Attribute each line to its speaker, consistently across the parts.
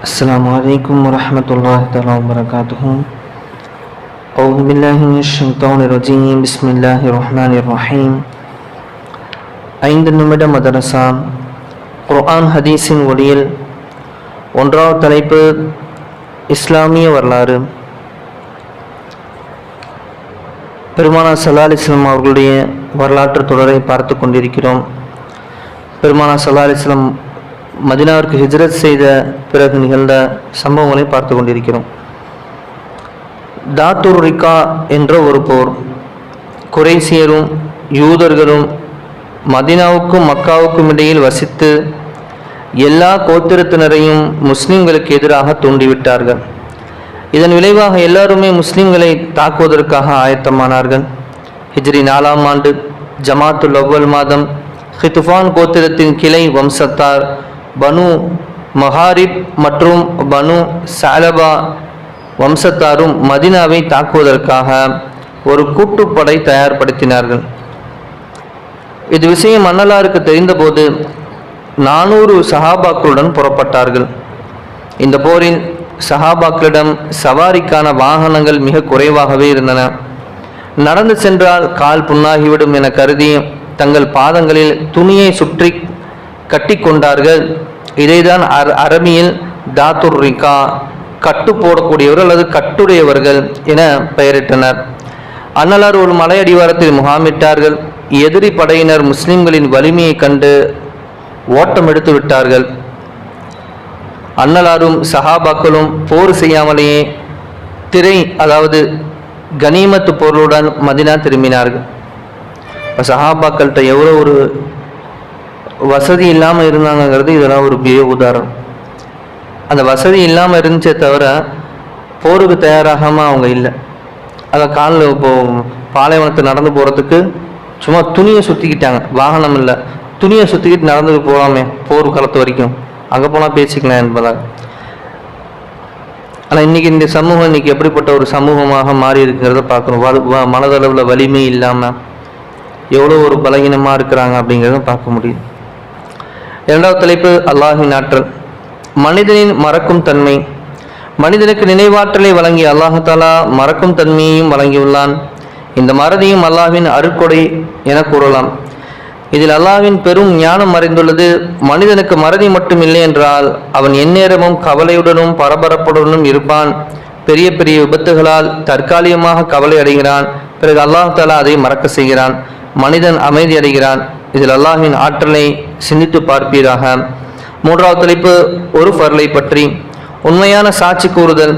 Speaker 1: السلام عليكم ورحمة الله تعالى وبركاته. أعوذ بالله من الشيطان الرجيم. بسم الله الرحمن الرحيم. 5 நிமிட மதரசா குர்ஆன் ஹதீஸின் ஒளியில். ஒன்றாவது தலைப்பு இஸ்லாமிய வரலாறு. பெருமானார் ஸல்லல்லாஹு அலைஹி வஸல்லம் அவர்களுடைய வரலாற்று தொடரை பார்த்து கொண்டிருக்கிறோம். பெருமானார் ஸல்லல்லாஹு அலைஹி வஸல்லம் மதீனாவிற்கு ஹிஜ்ரத் செய்த பிறகு நிகழ்ந்த சம்பவங்களை பார்த்து கொண்டிருக்கிறோம். தாத்துர் ரிகா என்ற ஒரு போர். குறைசியரும் யூதர்களும் மதீனாவுக்கும் மக்காவுக்கும் இடையில் வசித்து எல்லா கோத்திரத்தினரையும் முஸ்லிம்களுக்கு எதிராக தூண்டிவிட்டார்கள். இதன் விளைவாக எல்லாருமே முஸ்லிம்களை தாக்குவதற்காக ஆயத்தமானார்கள். ஹிஜ்ரி 4ஆம் ஆண்டு ஜமாத்துல் அவ்வல் மாதம் ஹித்துஃபான் கோத்திரத்தின் கிளை வம்சத்தார் பனு மஹாரிப் மற்றும் பனு சாலபா வம்சத்தாரும் மதீனாவை தாக்குவதற்காக ஒரு கூட்டுப்படை தயார்படுத்தினார்கள். இது விஷயம் அன்னலாருக்கு தெரிந்தபோது 400 சஹாபாக்களுடன் புறப்பட்டார்கள். இந்த போரில் சஹாபாக்களிடம் சவாரிக்கான வாகனங்கள் மிக குறைவாகவே இருந்தன. நடந்து சென்றால் கால் புண்ணாகிவிடும் என கருதி தங்கள் பாதங்களில் துணியை சுற்றி கட்டி கொண்டார்கள். இதைதான் அரபியில் தாத்துர் ரிகா, கட்டு போடக்கூடியவர்கள் அல்லது கட்டுடையவர்கள் என பெயரிட்டனர். அன்னலார் ஒரு மலை அடிவாரத்தில் முகாமிட்டார்கள். எதிரி படையினர் முஸ்லிம்களின் வலிமையை கண்டு ஓட்டம் எடுத்து விட்டார்கள். அன்னலாரும் சஹாபாக்களும் போர் செய்யாமலேயே அதாவது கனிமத்து பொருளுடன் மதீனா திரும்பினார்கள். சஹாபாக்கள்கிட்ட எவ்வளோ ஒரு வசதி இல்லாமல் இருந்தாங்கிறது இதெல்லாம் ஒரு பெரிய உதாரணம். அந்த வசதி இல்லாமல் இருந்துச்சே தவிர போருக்கு தயாராகாமல் அவங்க இல்லை. அதை காலில் இப்போது பாலைவனத்தை நடந்து போகிறதுக்கு சும்மா துணியை சுற்றிக்கிட்டாங்க. வாகனம் இல்லை, துணியை சுற்றிக்கிட்டு நடந்து போகலாமே போர் காலத்து வரைக்கும், அங்கே போனால் பேசிக்கலாம் என்பதாக. ஆனால் இன்றைக்கி இந்த சமூகம் இன்றைக்கி எப்படிப்பட்ட ஒரு சமூகமாக மாறி இருக்கிறத பார்க்கணும். மனதளவில் வலிமை இல்லாமல் எவ்வளோ ஒரு பலகீனமாக இருக்கிறாங்க அப்படிங்கிறத பார்க்க முடியும். 2வது தலைப்பு அல்லாஹின் ஆற்றல். மனிதனின் மறக்கும் தன்மை. மனிதனுக்கு நினைவாற்றலை வழங்கிய அல்லாஹு தாலா மறக்கும் தன்மையையும் வழங்கியுள்ளான். இந்த மறதியும் அல்லாஹ்வின் அருட்கொடை என கூறலாம். இதில் அல்லாஹ்வின் பெரும் ஞானம் மறைந்துள்ளது. மனிதனுக்கு மறதி மட்டும் இல்லை என்றால் அவன் எந்நேரமும் கவலையுடனும் பரபரப்புடனும் இருப்பான். பெரிய பெரிய விபத்துகளால் தற்காலிகமாக கவலை அடைகிறான். பிறகு அல்லாஹ் தாலா அதை மறக்க செய்கிறான். மனிதன் அமைதி அடைகிறான். இதில் அல்லாஹ்வின் ஆற்றலை சிந்தித்து பார்ப்பீராக. 3வது தலைப்பு ஒரு ஃபர்லை பற்றி. உண்மையான சாட்சி கூறுதல்.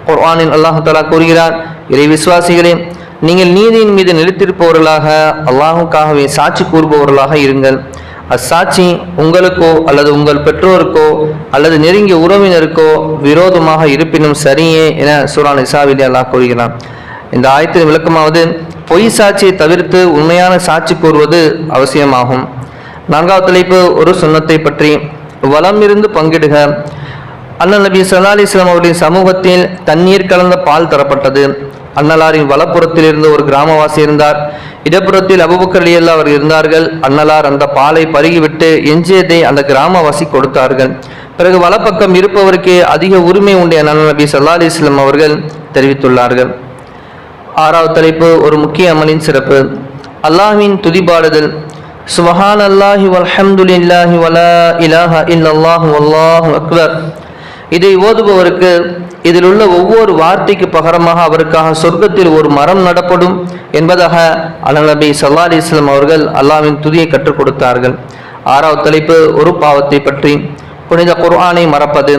Speaker 1: குர்ஆனில் அல்லாஹ் தஆலா கூறுகிறார், இறை விசுவாசிகளே, நீங்கள் நீதியின் மீது நிலைத்திருப்பவர்களாக அல்லாஹுக்காகவே சாட்சி கூறுபவர்களாக இருங்கள். அச்சாட்சி உங்களுக்கோ அல்லது உங்கள் பெற்றோருக்கோ அல்லது நெருங்கிய உறவினருக்கோ விரோதமாக இருப்பினும் சரியே என சூரா நிசாவிலே அல்லாஹ் கூறுகிறான். இந்த ஆயத்தின் விளக்கமாவது பொய் சாட்சியை தவிர்த்து உண்மையான சாட்சி கூறுவது அவசியமாகும். 4வது தலைப்பு ஒரு சுன்னத்தை பற்றி. வலம் இருந்து பங்கிடுக. அண்ணல் நபி ஸல்லல்லாஹு அலைஹி வஸல்லம் அவர்களின் சமூகத்தில் தண்ணீர் கலந்த பால் தரப்பட்டது. அன்னலாரின் வலப்புறத்தில் இருந்து ஒரு கிராமவாசி இருந்தார். இடப்புறத்தில் அபூபக்கர் ரலியல்லாஹு அவர் இருந்தார்கள். அன்னலார் அந்த பாலை பருகிவிட்டு எஞ்சியதை அந்த கிராமவாசி கொடுத்தார்கள். பிறகு வலப்பக்கம் இருப்பவருக்கே அதிக உரிமை உண்டு என அண்ணல் நபி ஸல்லல்லாஹு அலைஹி வஸல்லம் அவர்கள் தெரிவித்துள்ளார்கள். 6வது தலைப்பு ஒரு முக்கிய அமலின் சிறப்பு. அல்லாஹ்வின் துதிபாடுதல். சுப்ஹான் அல்லாஹி வல்ஹம்துலில்லாஹி வலா இலாஹ இல்லல்லாஹு வல்லாஹு அக்பர். இதை ஓதுபவருக்கு இதில் உள்ள ஒவ்வொரு வார்த்தைக்கு பகரமாக அவருக்காக சொர்க்கத்தில் ஒரு மரம் நடப்படும் என்பதாக அண்ணல் நபி ஸல்லல்லாஹு அலைஹி வஸல்லம் அவர்கள் அல்லாஹ்வின் துதியை கற்றுக் கொடுத்தார்கள். 6வது தலைப்பு ஒரு பாவத்தை பற்றி. புனித குர்ஆனை மறப்பது.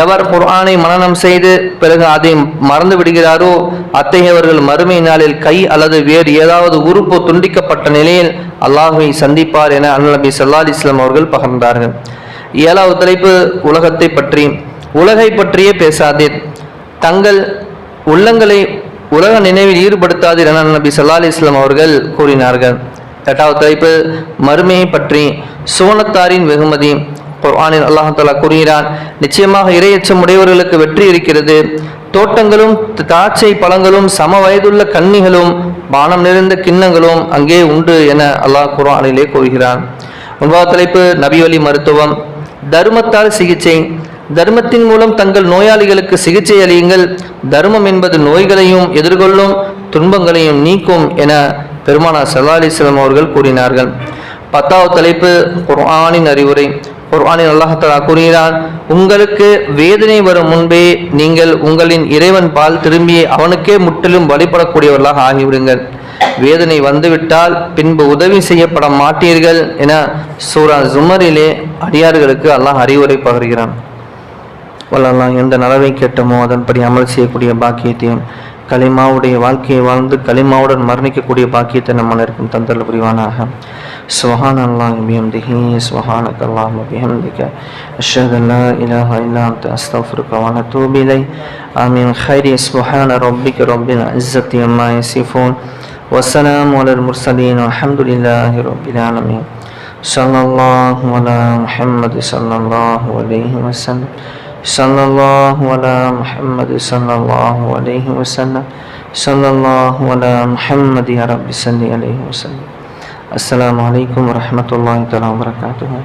Speaker 1: எவர் குர்ஆனை மனனம் செய்து பிறகு அதை மறந்து விடுகிறாரோ அத்தகையவர்கள் மறுமை நாளில் கை அல்லது வேறு ஏதாவது உறுப்பு துண்டிக்கப்பட்ட நிலையில் அல்லாஹ்வை சந்திப்பார் என அண்ணல் நபி ஸல்லல்லாஹு அலைஹி வஸல்லம் அவர்கள் பகிர்ந்தார்கள். 7வது தலைப்பு உலகத்தை பற்றி. உலகை பற்றியே பேசாதீர், தங்கள் உள்ளங்களை உலக நினைவில் ஈடுபடுத்தாதீர் என நபி ஸல்லல்லாஹு அலைஹி வஸல்லம் அவர்கள் கூறினார்கள். 8வது தலைப்பு மறுமையை பற்றி. சுவனத்தாரின் வெகுமதி. குர்ஆனில் அல்லாஹ் தஆலா கூறுகிறான், நிச்சயமாக இறையச்சம் உடையவர்களுக்கு வெற்றி இருக்கிறது. தோட்டங்களும் திராட்சை பழங்களும் சம வயதுள்ள கன்னிகளும் பானம் நிறைந்த கிண்ணங்களும் அங்கே உண்டு என அல்லாஹ் குர்ஆனிலே கூறுகிறான். 9வது தலைப்பு நபி வழி மருத்துவம். தர்மத்தால் சிகிச்சை. தர்மத்தின் மூலம் தங்கள் நோயாளிகளுக்கு சிகிச்சை அளியுங்கள். தர்மம் என்பது நோய்களையும் எதிர்கொள்ளும், துன்பங்களையும் நீக்கும் என பெருமானார் ஸல்லல்லாஹு அலைஹி வஸல்லம் அவர்கள் கூறினார்கள். 10வது தலைப்பு குர்ஆனின் அறிவுரை. குர்ஆனில் அல்லாஹ் தஆலா கூறுகிறான், உங்களுக்கு வேதனை வரும் முன்பே நீங்கள் உங்களின் இறைவன் பால் திரும்பி அவனுக்கே முற்றிலும் வழிபடக்கூடியவர்களாக ஆகிவிடுங்கள். வேதனை வந்துவிட்டால் பின்பு உதவி செய்யப்பட மாட்டீர்கள் என சூரா ஜுமரிலே அடியார்களுக்கு அல்லாஹ் அறிவுரை பகர்கிறான். வல்லல்லாஹ் எந்த நலவை கேட்டமோ அதன்படி அமல் செய்யக்கூடிய பாக்கியத்தையும், கலிமாவுடைய வாழ்க்கையை வாழ்ந்து கலிமாவுடன் மரணிக்கக்கூடிய பாக்கியத்தை நம்ம அனைவருக்கும் தந்தல் புரிவானாக. சுப்ஹானல்லாஹி பிஹம்திஹி சுப்ஹானக்கல்லாஹு பிஹம்திக அஷ்ஹது அன் லா இலாஹ இல்லா அன்த அஸ்தக்ஃபிருக வ அத்தூபு இலைக். ஆமீன். கைரி. சுப்ஹான ரப்பிக ரப்பில் இஸ்ஸத்தி அம்மா யசிஃபூன் வ ஸலாமு அலல் முர்ஸலீன் வல்ஹம்துலில்லாஹி ரப்பில் ஆலமீன். ஸல்லல்லாஹு அலா முஹம்மது ஸல்லல்லாஹு அலைஹி வஸல்லம். ஸல்லல்லாஹு அலா முஹம்மது ஸல்லல்லாஹு அலைஹி வஸல்லம். ஸல்லல்லாஹு அலா முஹம்மது யா ரப்பி ஸல்லி அலைஹி வஸல்லம். அஸ்ஸலாமு அலைக்கும் வரஹ்மத்துல்லாஹி தஆலா வபரகாத்துஹு.